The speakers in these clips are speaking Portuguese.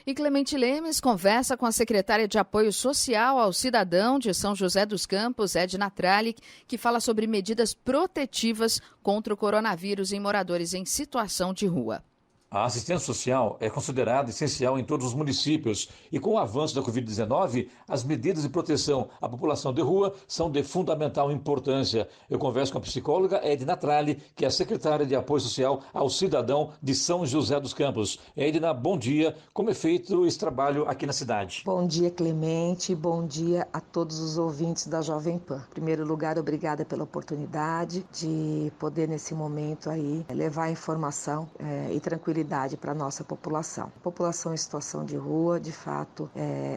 E Clemente Lemes conversa com a secretária de Apoio Social ao Cidadão de São José dos Campos, Edna Tralic, que fala sobre medidas protetivas contra o coronavírus em moradores em situação de rua. A assistência social é considerada essencial em todos os municípios e com o avanço da Covid-19, as medidas de proteção à população de rua são de fundamental importância. Eu converso com a psicóloga Edna Tralic, que é secretária de Apoio Social ao Cidadão de São José dos Campos. Edna, bom dia. Como é feito esse trabalho aqui na cidade? Bom dia, Clemente. Bom dia a todos os ouvintes da Jovem Pan. Em primeiro lugar, obrigada pela oportunidade de poder, nesse momento aí, levar informação e tranquilidade para a nossa população. A população em situação de rua, de fato,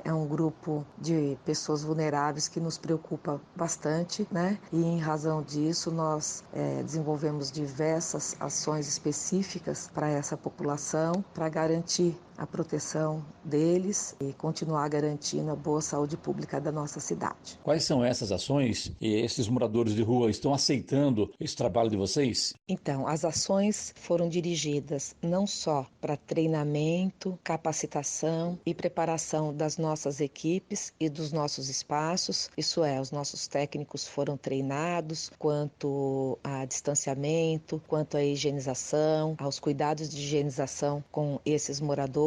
é um grupo de pessoas vulneráveis que nos preocupa bastante, né? E em razão disso, nós desenvolvemos diversas ações específicas para essa população, para garantir a proteção deles e continuar garantindo a boa saúde pública da nossa cidade. Quais são essas ações e esses moradores de rua estão aceitando esse trabalho de vocês? Então, as ações foram dirigidas não só para treinamento, capacitação e preparação das nossas equipes e dos nossos espaços, isso é, os nossos técnicos foram treinados quanto a distanciamento, quanto a higienização, aos cuidados de higienização com esses moradores,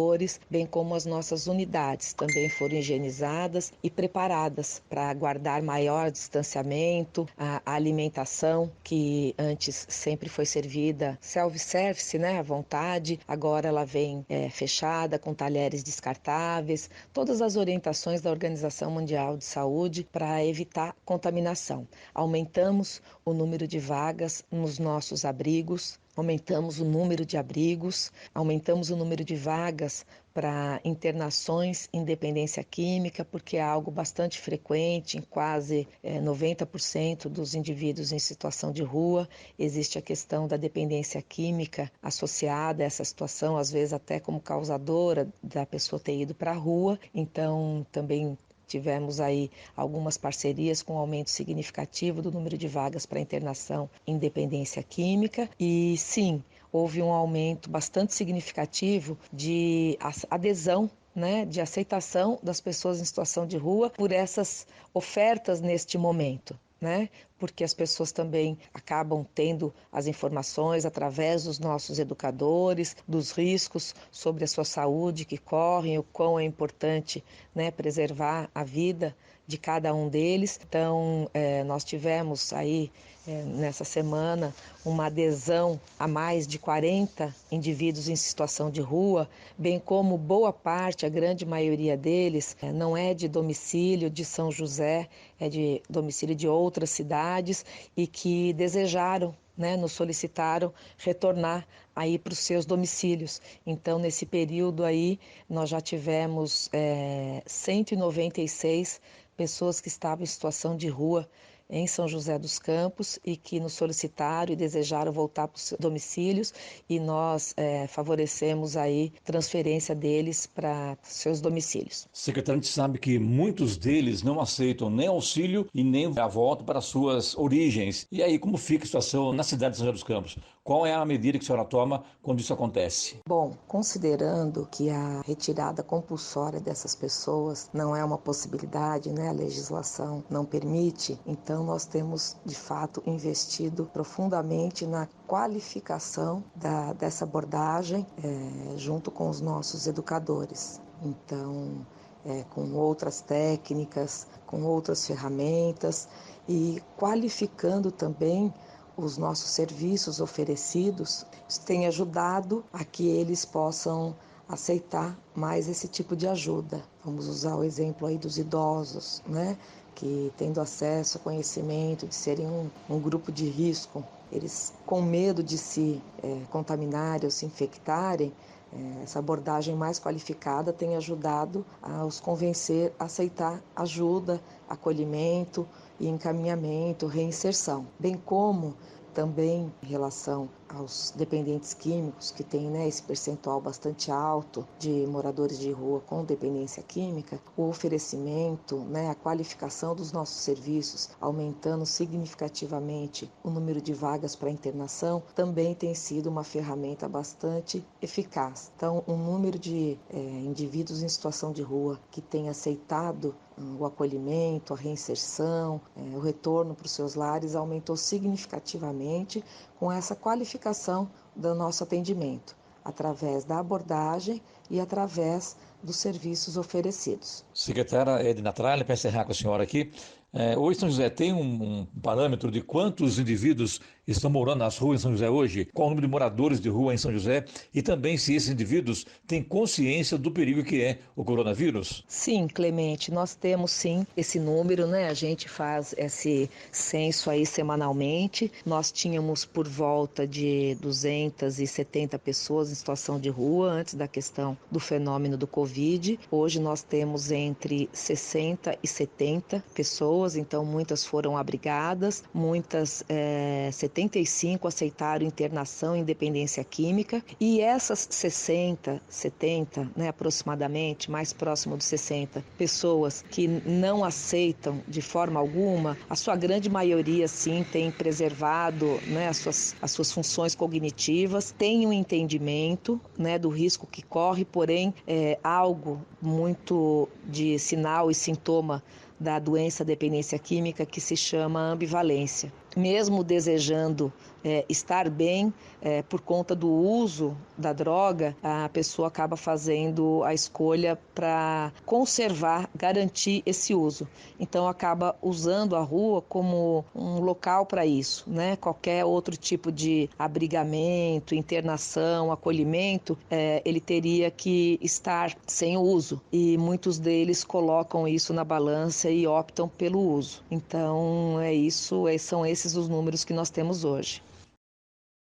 bem como as nossas unidades também foram higienizadas e preparadas para guardar maior distanciamento, a alimentação que antes sempre foi servida self-service, né, à vontade, agora ela vem fechada com talheres descartáveis, todas as orientações da Organização Mundial de Saúde para evitar contaminação. Aumentamos o número de vagas nos nossos abrigos, aumentamos o número de abrigos, aumentamos o número de vagas para internações em dependência química, porque é algo bastante frequente, em quase 90% dos indivíduos em situação de rua, existe a questão da dependência química associada a essa situação, às vezes até como causadora da pessoa ter ido para a rua, então também tivemos aí algumas parcerias com aumento significativo do número de vagas para internação em dependência química e sim, houve um aumento bastante significativo de adesão, né, de aceitação das pessoas em situação de rua por essas ofertas neste momento. Né? Porque as pessoas também acabam tendo as informações através dos nossos educadores, dos riscos sobre a sua saúde que correm, o quão é importante, né, preservar a vida de cada um deles. Então, nós tivemos aí, nessa semana, uma adesão a mais de 40 indivíduos em situação de rua, bem como boa parte, a grande maioria deles, não é de domicílio de São José, é de domicílio de outras cidades e que desejaram, né, nos solicitaram retornar aí para os seus domicílios. Então, nesse período aí, nós já tivemos 196 pessoas que estavam em situação de rua em São José dos Campos e que nos solicitaram e desejaram voltar para os seus domicílios e nós favorecemos aí transferência deles para seus domicílios. Secretário, a gente sabe que muitos deles não aceitam nem auxílio e nem a volta para suas origens. E aí, como fica a situação na cidade de São José dos Campos? Qual é a medida que a senhora toma quando isso acontece? Bom, considerando que a retirada compulsória dessas pessoas não é uma possibilidade, né? A legislação não permite, então nós temos de fato investido profundamente na qualificação dessa abordagem junto com os nossos educadores. Então, com outras técnicas, com outras ferramentas e qualificando também os nossos serviços oferecidos, isso tem ajudado a que eles possam aceitar mais esse tipo de ajuda. Vamos usar o exemplo aí dos idosos, né? Que tendo acesso a conhecimento, de serem um grupo de risco, eles com medo de se contaminarem ou se infectarem, essa abordagem mais qualificada tem ajudado a os convencer a aceitar ajuda, acolhimento e encaminhamento, reinserção, bem como também em relação aos dependentes químicos, que tem, né, esse percentual bastante alto de moradores de rua com dependência química, o oferecimento, né, a qualificação dos nossos serviços, aumentando significativamente o número de vagas para internação, também tem sido uma ferramenta bastante eficaz. Então, um número de indivíduos em situação de rua que tem aceitado o acolhimento, a reinserção, o retorno para os seus lares aumentou significativamente com essa qualificação do nosso atendimento, através da abordagem e através dos serviços oferecidos. Secretária Edna Tralli, para encerrar com a senhora aqui, hoje São José tem um parâmetro de quantos indivíduos estão morando nas ruas em São José hoje? Qual o número de moradores de rua em São José? E também se esses indivíduos têm consciência do perigo que é o coronavírus? Sim, Clemente, nós temos sim esse número, né? A gente faz esse censo aí semanalmente. Nós tínhamos por volta de 270 pessoas em situação de rua antes da questão do fenômeno do Covid. Hoje nós temos entre 60 e 70 pessoas, então muitas foram abrigadas, muitas 75 aceitaram internação em dependência química, e essas 60, 70, né, aproximadamente, mais próximo dos 60 pessoas que não aceitam de forma alguma, a sua grande maioria sim tem preservado, né, as suas funções cognitivas, tem um entendimento, né, do risco que corre, porém algo muito de sinal e sintoma da doença dependência química que se chama ambivalência. Mesmo desejando estar bem por conta do uso da droga, a pessoa acaba fazendo a escolha para conservar, garantir esse uso. Então acaba usando a rua como um local para isso, né? Qualquer outro tipo de abrigamento, internação, acolhimento, ele teria que estar sem uso. E muitos deles colocam isso na balança e optam pelo uso. Então é isso, são esses os números que nós temos hoje.